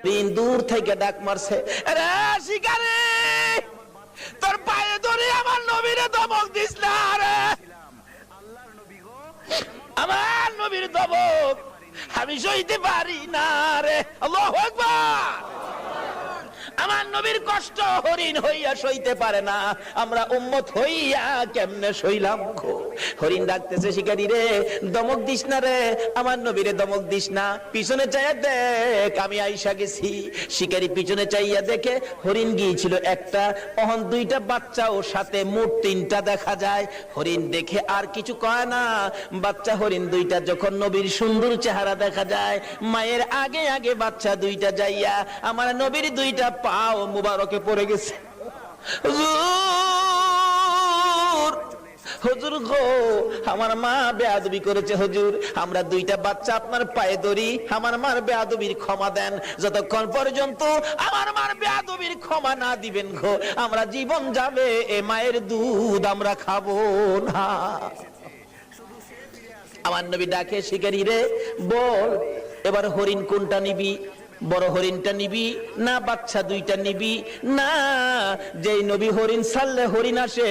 দিন দূর থেকে ডাক মারছে, রে শিকারে, তোর পায়ে ধরে আমার নবীরে ধমক দিস না রে। আমার নবীর ধমক আমি সইতে পারি না রে। আল্লাহু আকবার। আমার নবীর কষ্ট হরিণ হইয়া সইতে পারে না, আমরা উম্মত হইয়া কেমনে সইলাম গো। হরিণ ডাকতেছে, শিকারী রে দমক দিস না রে, আমার নবীরে দমক দিস না, পিছনে চাইয়া দেখ আমি আইসা গেছি। শিকারী পিছনে চাইয়া দেখে হরিণ গিয়েছিল একটা, অহন দুইটা বাচ্চা ও সাথে মোট তিনটা দেখা যায়। হরিণ দেখে আর কিছু কয় না। বাচ্চা হরিণ দুইটা যখন নবীর সুন্দর চেহারা দেখা যায়, মায়ের আগে আগে বাচ্চা দুইটা যাইয়া আমার নবীর দুইটা পাও মুবারকে পড়ে গেছে। হুজুর, হুজুর গো, আমার মা বেয়াদবি করেছে হুজুর, আমরা দুইটা বাচ্চা আপনার পায়ে ধরি, আমার মার বেয়াদবির ক্ষমা দেন। যতক্ষণ পর্যন্ত আমার মার বেয়াদবির ক্ষমা না দিবেন গো, আমরা জীবন যাবে এ মায়ের দুধ আমরা খাবো না। আমার নবী ডাকে, শিকারী রে বল এবার হরিণ কোনটা নিবি? বড় হরিণটা নিবি না বাচ্চা দুইটা নিবি? না, যেই নবী হরিণ ছাড়লে হরিণ আসে